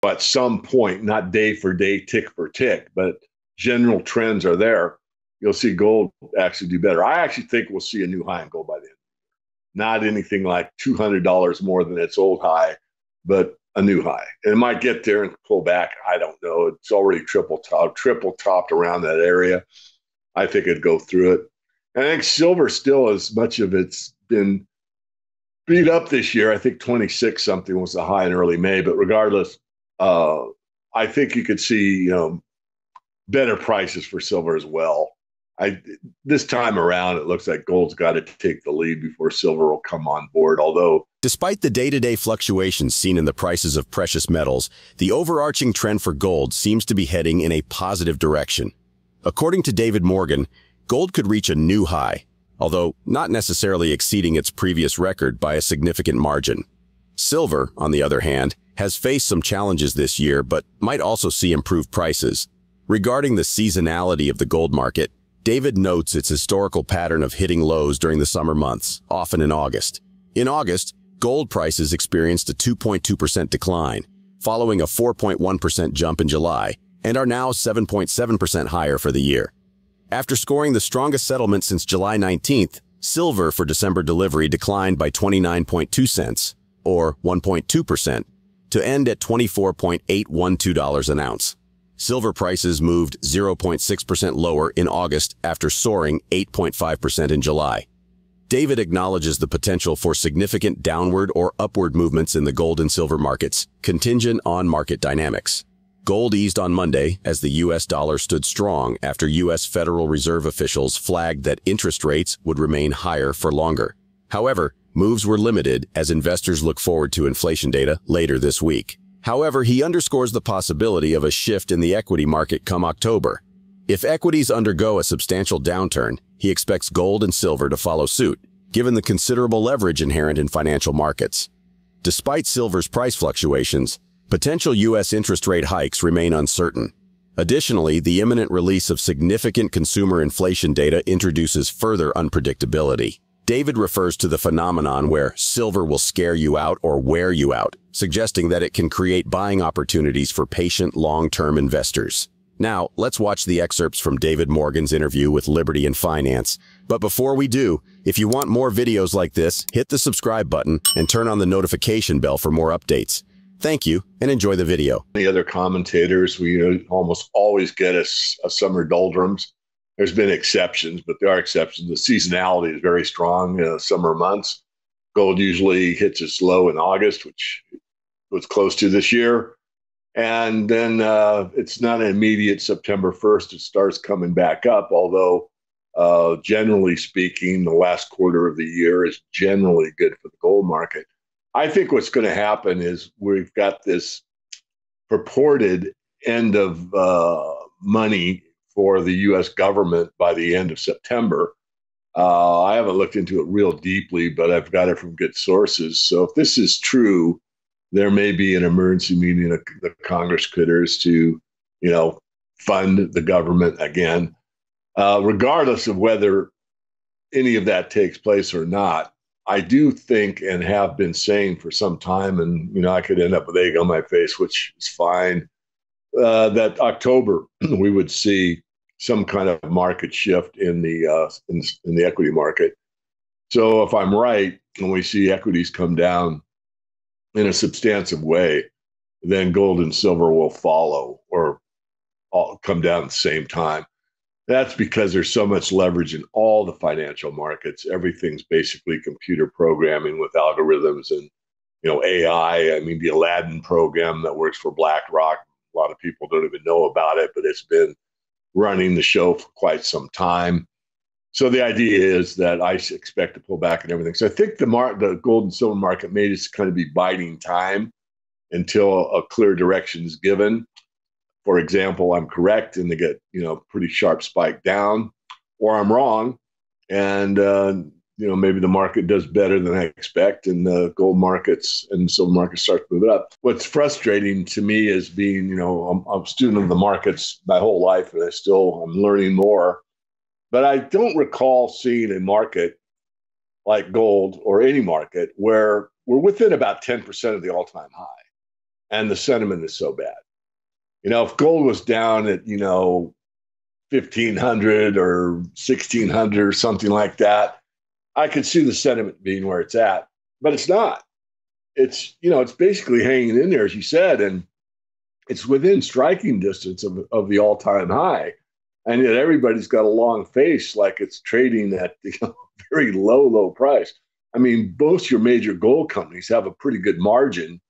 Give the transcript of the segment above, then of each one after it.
at some point, not day for day, tick for tick, but general trends are there. You'll see gold actually do better. I actually think we'll see a new high in gold by then. Not anything like $200 more than its old high, but a new high. And it might get there and pull back. I don't know. It's already triple topped around that area. I think it'd go through it. And I think silver still, as much of it's been beat up this year. I think 26 something was the high in early May. But regardless, I think you could see, better prices for silver as well. This time around, it looks like gold's got to take the lead before silver will come on board. Although, despite the day-to-day fluctuations seen in the prices of precious metals, the overarching trend for gold seems to be heading in a positive direction. According to David Morgan, gold could reach a new high, although not necessarily exceeding its previous record by a significant margin. Silver, on the other hand, has faced some challenges this year, but might also see improved prices. Regarding the seasonality of the gold market, David notes its historical pattern of hitting lows during the summer months, often in August. In August, gold prices experienced a 2.2% decline, following a 4.1% jump in July, and are now 7.7% higher for the year. After scoring the strongest settlement since July 19th, silver for December delivery declined by 29.2 cents, or 1.2%, to end at $24.812 an ounce. Silver prices moved 0.6% lower in August after soaring 8.5% in July. David acknowledges the potential for significant downward or upward movements in the gold and silver markets, contingent on market dynamics. Gold eased on Monday as the U.S. dollar stood strong after U.S. Federal Reserve officials flagged that interest rates would remain higher for longer. However, moves were limited as investors look forward to inflation data later this week. However, he underscores the possibility of a shift in the equity market come October. If equities undergo a substantial downturn, he expects gold and silver to follow suit, given the considerable leverage inherent in financial markets. Despite silver's price fluctuations, potential U.S. interest rate hikes remain uncertain. Additionally, the imminent release of significant consumer inflation data introduces further unpredictability. David refers to the phenomenon where silver will scare you out or wear you out, suggesting that it can create buying opportunities for patient, long-term investors. Now, let's watch the excerpts from David Morgan's interview with Liberty and Finance. But before we do, if you want more videos like this, hit the subscribe button and turn on the notification bell for more updates. Thank you, and enjoy the video. The other commentators, we almost always get a summer doldrums. There's been exceptions, but there are exceptions. The seasonality is very strong in the summer months. Gold usually hits its low in August, which was close to this year. And then it's not an immediate September 1st. It starts coming back up, although generally speaking, the last quarter of the year is generally good for the gold market. I think what's going to happen is we've got this purported end of money for the U.S. government by the end of September. I haven't looked into it real deeply, but I've got it from good sources. So if this is true, there may be an emergency meeting of the Congress critters to, fund the government again. Regardless of whether any of that takes place or not, I do think and have been saying for some time, and, I could end up with egg on my face, which is fine, that October we would see some kind of market shift in the equity market. So if I'm right, and we see equities come down in a substantive way, then gold and silver will follow or all come down at the same time. That's because there's so much leverage in all the financial markets. Everything's basically computer programming with algorithms and AI. I mean, the Aladdin program that works for BlackRock, a lot of people don't even know about it, but it's been running the show for quite some time. So the idea is that I expect to pull back and everything. So I think the gold and silver market may just kind of be biding time until a clear direction is given. For example, I'm correct and they get pretty sharp spike down, or I'm wrong, and maybe the market does better than I expect, and the gold markets and silver markets start to move up. What's frustrating to me is being, I'm a student of the markets my whole life, and I'm learning more. But I don't recall seeing a market like gold or any market where we're within about 10% of the all-time high. and the sentiment is so bad. If gold was down at, 1,500 or 1,600 or something like that, I could see the sentiment being where it's at, but it's not. It's basically hanging in there, as you said, and it's within striking distance of the all-time high. And yet everybody's got a long face like it's trading at very low price. I mean, both your major gold companies have a pretty good margin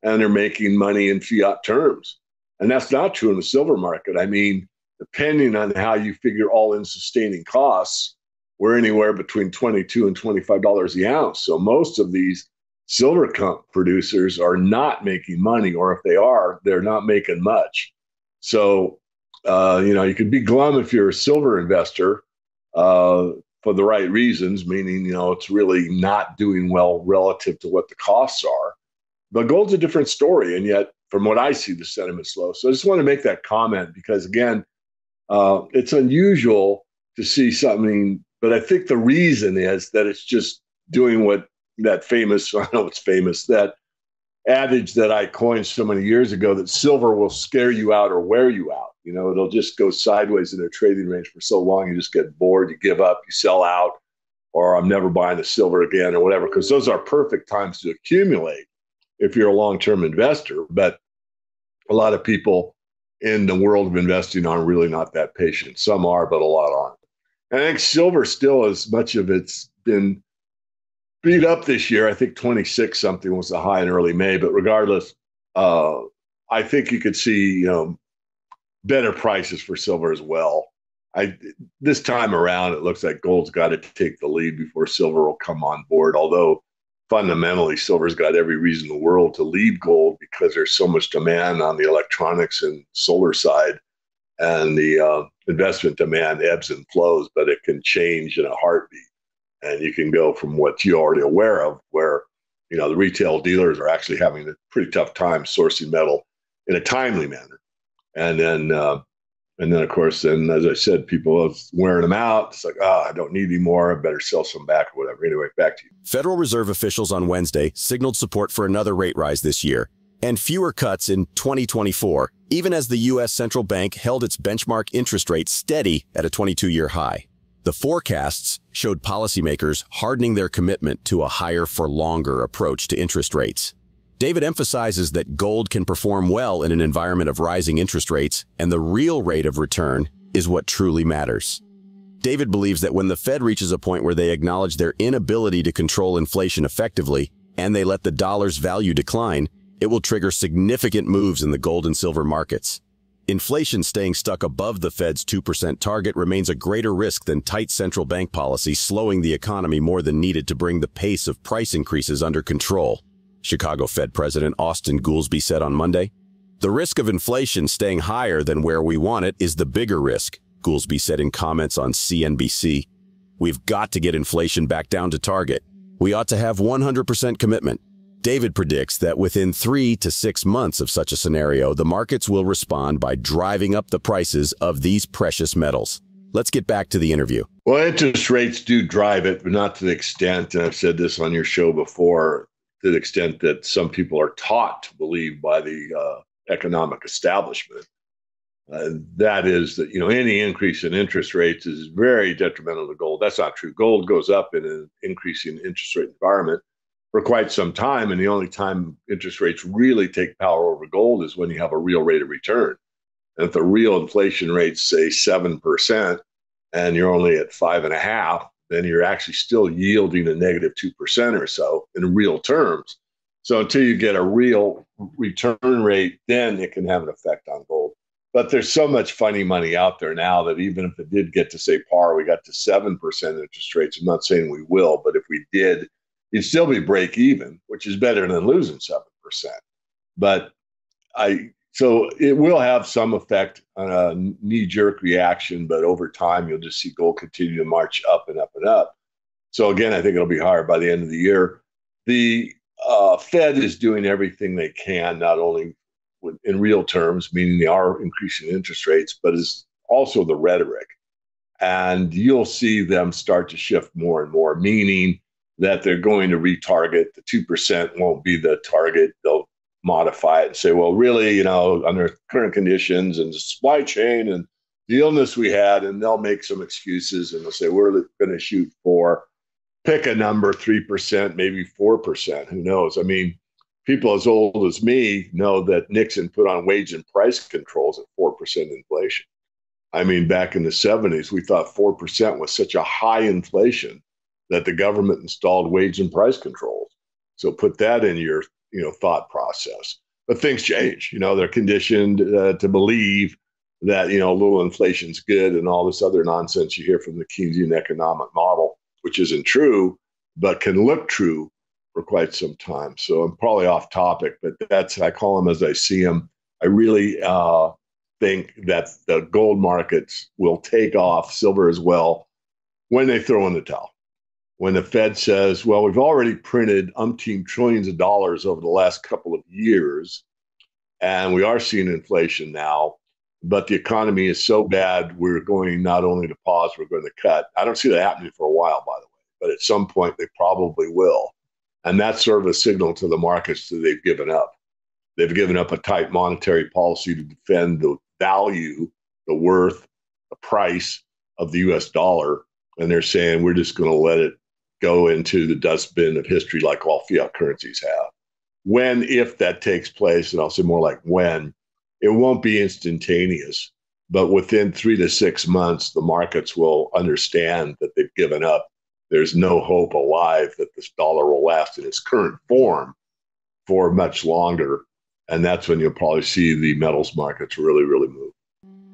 and they're making money in fiat terms. And that's not true in the silver market. I mean, depending on how you figure all in sustaining costs, we're anywhere between $22 and $25 the ounce. So most of these silver producers are not making money, or if they are, they're not making much. So, you could be glum if you're a silver investor for the right reasons, meaning, it's really not doing well relative to what the costs are. But gold's a different story. And yet, from what I see, the sentiment's low. So I just want to make that comment because, again, it's unusual to see something, but I think the reason is that it's just doing what that famous, I know it's famous, that adage that I coined so many years ago that silver will scare you out or wear you out. It'll just go sideways in a trading range for so long, you just get bored, you give up, you sell out, or I'm never buying a silver again or whatever, because those are perfect times to accumulate if you're a long-term investor. But a lot of people in the world of investing are really not that patient. Some are, but a lot aren't. And I think silver still, as much of it's been beat up this year. I think 26 something was the high in early May. But regardless, I think you could see better prices for silver as well. This time around, it looks like gold's got to take the lead before silver will come on board. Although fundamentally, silver's got every reason in the world to lead gold because there's so much demand on the electronics and solar side, and the investment demand ebbs and flows, but it can change in a heartbeat. And you can go from what you're already aware of, where the retail dealers are actually having a pretty tough time sourcing metal in a timely manner, and then of course, as I said, people are wearing them out. It's like, I don't need any more. I better sell some back or whatever. Anyway, back to you. Federal Reserve officials on Wednesday signaled support for another rate rise this year and fewer cuts in 2024, even as the U.S. central bank held its benchmark interest rate steady at a 22-year high. The forecasts showed policymakers hardening their commitment to a higher-for-longer approach to interest rates. David emphasizes that gold can perform well in an environment of rising interest rates, and the real rate of return is what truly matters. David believes that when the Fed reaches a point where they acknowledge their inability to control inflation effectively, and they let the dollar's value decline, it will trigger significant moves in the gold and silver markets. Inflation staying stuck above the Fed's 2% target remains a greater risk than tight central bank policy slowing the economy more than needed to bring the pace of price increases under control. Chicago Fed President Austin Goolsbee said on Monday, "The risk of inflation staying higher than where we want it is the bigger risk," Goolsbee said in comments on CNBC. "We've got to get inflation back down to target. We ought to have 100% commitment." David predicts that within 3 to 6 months of such a scenario, the markets will respond by driving up the prices of these precious metals. Let's get back to the interview. Well, interest rates do drive it, but not to the extent, and I've said this on your show before, to the extent that some people are taught to believe by the economic establishment. That is that, any increase in interest rates is very detrimental to gold. That's not true. Gold goes up in an increasing interest rate environment for quite some time. And the only time interest rates really take power over gold is when you have a real rate of return. And if the real inflation rate's, say, 7%, and you're only at 5.5%, then you're actually still yielding a negative 2% or so in real terms. So until you get a real return rate, then it can have an effect on gold. But there's so much funny money out there now that even if it did get to, say, par, we got to 7% interest rates. I'm not saying we will, but if we did, you'd still be break even, which is better than losing 7%. But so it will have some effect on a knee-jerk reaction, but over time, you'll just see gold continue to march up and up and up. So again, I think it'll be higher by the end of the year. The Fed is doing everything they can, not only in real terms, meaning they are increasing interest rates, but is also the rhetoric. And you'll see them start to shift more and more, meaning that they're going to retarget. The 2% won't be the target. They'll modify it and say, well, really, under current conditions and the supply chain and the illness we had, and they'll make some excuses and they'll say, we're going to shoot for, pick a number, 3%, maybe 4%. Who knows? I mean, people as old as me know that Nixon put on wage and price controls at 4% inflation. I mean, back in the 70s, we thought 4% was such a high inflation that the government installed wage and price controls. So put that in your, thought process. But things change. They're conditioned to believe that, a little inflation's good and all this other nonsense you hear from the Keynesian economic model, which isn't true, but can look true for quite some time. So I'm probably off topic, but I call them as I see them. I really think that the gold markets will take off, silver as well, when they throw in the towel. When the Fed says, well, we've already printed umpteen trillions of dollars over the last couple of years, and we are seeing inflation now, but the economy is so bad, we're going not only to pause, we're going to cut. I don't see that happening for a while, by the way, but at some point they probably will. And that's sort of a signal to the markets that they've given up. They've given up a tight monetary policy to defend the value, the worth, the price of the US dollar. And they're saying, we're just going to let it go into the dustbin of history like all fiat currencies have. When, if that takes place, and I'll say more like when, it won't be instantaneous, but within 3 to 6 months, the markets will understand that they've given up. There's no hope alive that this dollar will last in its current form for much longer. And that's when you'll probably see the metals markets really, really move.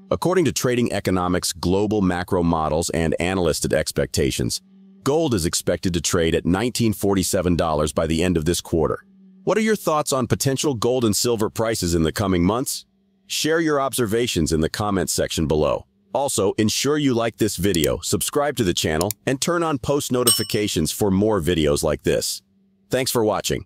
According to Trading Economics' global macro models and analyst expectations, gold is expected to trade at $1,947 by the end of this quarter. What are your thoughts on potential gold and silver prices in the coming months? Share your observations in the comments section below. Also, ensure you like this video, subscribe to the channel, and turn on post notifications for more videos like this. Thanks for watching.